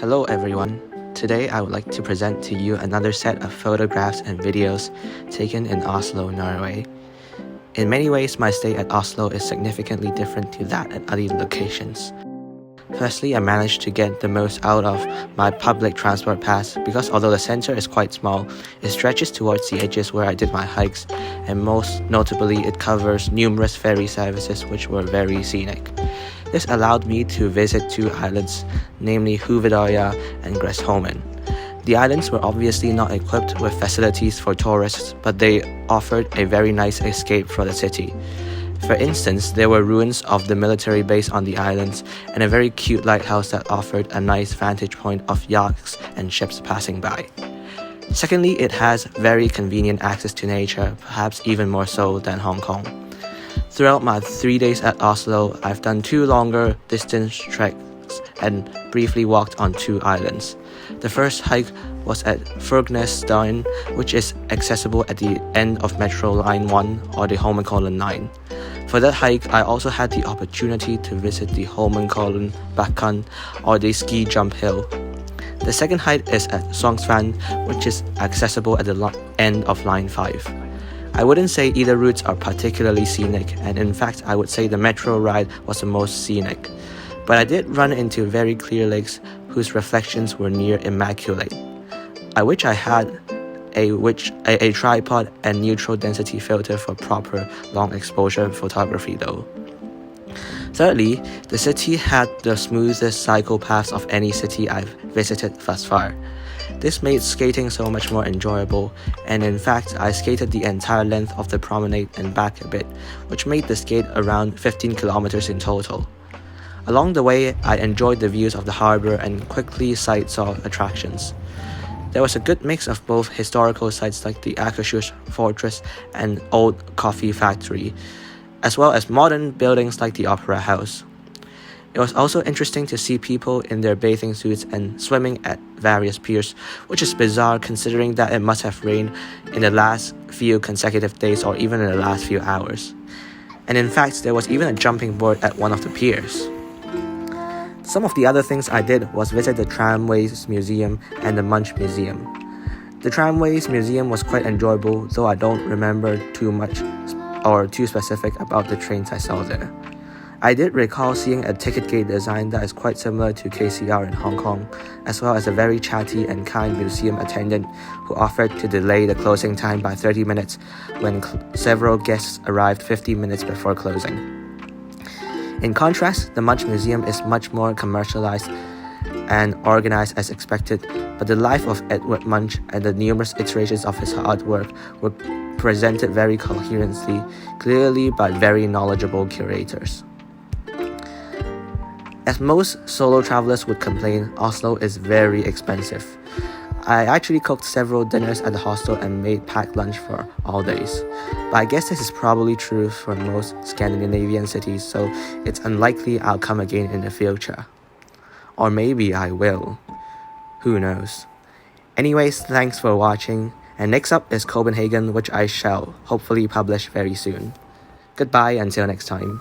Hello everyone. Today I would like to present to you another set of photographs and videos taken in Oslo, Norway. In many ways, my stay at Oslo is significantly different to that at other locations. Firstly, I managed to get the most out of my public transport pass because although the center is quite small, it stretches towards the edges where I did my hikes, and most notably it covers numerous ferry services which were very scenic. This allowed me to visit two islands, namely Hovedøya and Gressholmen. The islands were obviously not equipped with facilities for tourists, but they offered a very nice escape for the city. For instance, there were ruins of the military base on the islands and a very cute lighthouse that offered a nice vantage point of yachts and ships passing by. Secondly, it has very convenient access to nature, perhaps even more so than Hong Kong. Throughout my 3 days at Oslo, I've done 2 longer distance treks and briefly walked on 2 islands. The first hike was at Furgnesdalen, which is accessible at the end of Metro Line 1 or the Holmenkollen line. For that hike, I also had the opportunity to visit the Holmenkollen Bakken or the ski jump hill. The second hike is at Sognsvann, which is accessible at the end of Line 5. I wouldn't say either routes are particularly scenic, and in fact I would say the metro ride was the most scenic. But I did run into very clear lakes whose reflections were near immaculate. I wish I had a tripod and neutral density filter for proper long exposure photography though. Thirdly, the city had the smoothest cycle paths of any city I've visited thus far. This made skating so much more enjoyable, and in fact I skated the entire length of the promenade and back a bit, which made the skate around 15 kilometers in total. Along the way, I enjoyed the views of the harbour and quickly sightsaw attractions. There was a good mix of both historical sites like the Akershus Fortress and old coffee factory, as well as modern buildings like the Opera House. It was also interesting to see people in their bathing suits and swimming at various piers, which is bizarre considering that it must have rained in the last few consecutive days or even in the last few hours. And in fact, there was even a jumping board at one of the piers. Some of the other things I did was visit the Tramways Museum and the Munch Museum. The Tramways Museum was quite enjoyable, though I don't remember too much or too specific about the trains I saw there. I did recall seeing a ticket gate design that is quite similar to KCR in Hong Kong, as well as a very chatty and kind museum attendant who offered to delay the closing time by 30 minutes when several guests arrived 15 minutes before closing. In contrast, the Munch Museum is much more commercialized and organized as expected, but the life of Edward Munch and the numerous iterations of his artwork were presented very coherently, clearly by very knowledgeable curators. As most solo travelers would complain, Oslo is very expensive. I actually cooked several dinners at the hostel and made packed lunch for all days. But I guess this is probably true for most Scandinavian cities, so it's unlikely I'll come again in the future. Or maybe I will. Who knows? Anyways, thanks for watching, and next up is Copenhagen, which I shall hopefully publish very soon. Goodbye until next time.